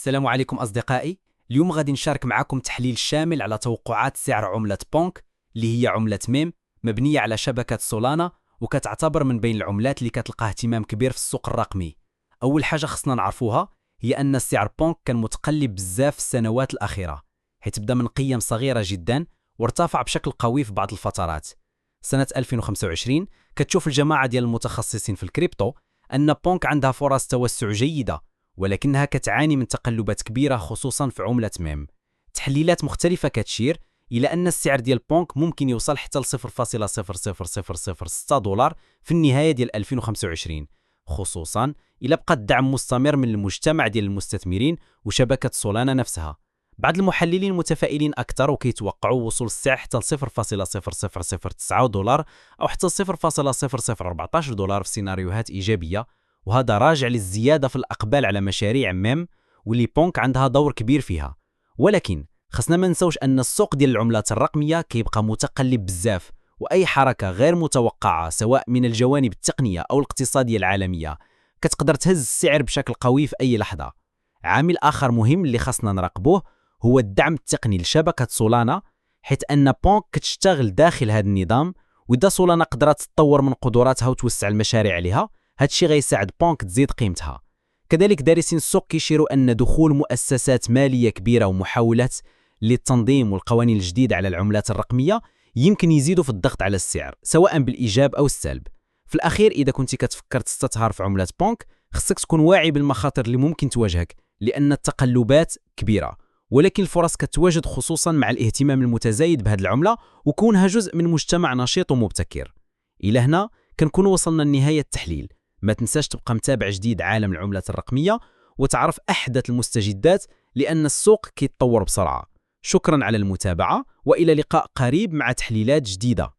السلام عليكم أصدقائي. اليوم غادي نشارك معكم تحليل شامل على توقعات سعر عملة بونك اللي هي عملة ميم مبنية على شبكة سولانا وكتعتبر من بين العملات اللي كتلقى اهتمام كبير في السوق الرقمي. أول حاجة خصنا نعرفوها هي أن سعر بونك كان متقلب بزاف في السنوات الأخيرة، حيث بدا من قيم صغيرة جدا وارتفع بشكل قوي في بعض الفترات. سنة 2025 كتشوف الجماعة ديال المتخصصين في الكريبتو أن بونك عندها فرص توسع جيدة، ولكنها كتعاني من تقلبات كبيرة خصوصا في عملة ميم. تحليلات مختلفة كتشير إلى أن السعر ديال بونك ممكن يوصل حتى ل 0.00006 دولار في النهاية ديال 2025، خصوصا إلى بقى الدعم مستمر من المجتمع ديال المستثمرين وشبكة سولانا نفسها. بعض المحللين متفائلين أكثر وكيتوقعوا وصول السعر حتى ل 0.0009 دولار أو حتى 0.0014 دولار في سيناريوهات إيجابية، وهذا راجع للزيادة في الأقبال على مشاريع ميم واللي بونك عندها دور كبير فيها. ولكن خصنا ما نسوش أن السوق ديال العملات الرقمية كيبقى متقلب بزاف، وأي حركة غير متوقعة سواء من الجوانب التقنية أو الاقتصادية العالمية كتقدر تهز السعر بشكل قوي في أي لحظة. عامل آخر مهم اللي خصنا نراقبوه هو الدعم التقني لشبكة سولانا، حيث أن بونك كتشتغل داخل هذا النظام، وإذا سولانا قدرت تطور من قدراتها وتوسع المشاريع عليها هادشي غيساعد بونك تزيد قيمتها. كذلك دارسين السوق كيشيروا أن دخول مؤسسات مالية كبيرة ومحاولات للتنظيم والقوانين الجديدة على العملات الرقمية يمكن يزيدوا في الضغط على السعر سواء بالإيجاب أو السلب. في الأخير إذا كنت كتفكر تستثمر في عملة بونك خصك تكون واعي بالمخاطر اللي ممكن تواجهك، لأن التقلبات كبيرة، ولكن الفرص كتواجد خصوصا مع الاهتمام المتزايد بهذه العملة وكونها جزء من مجتمع نشيط ومبتكر. إلى هنا كنكون وصلنا لنهاية التحليل. ما تنساش تبقى متابع جديد عالم العملات الرقمية وتعرف أحدث المستجدات، لأن السوق كيتطور بسرعة. شكرا على المتابعة وإلى لقاء قريب مع تحليلات جديدة.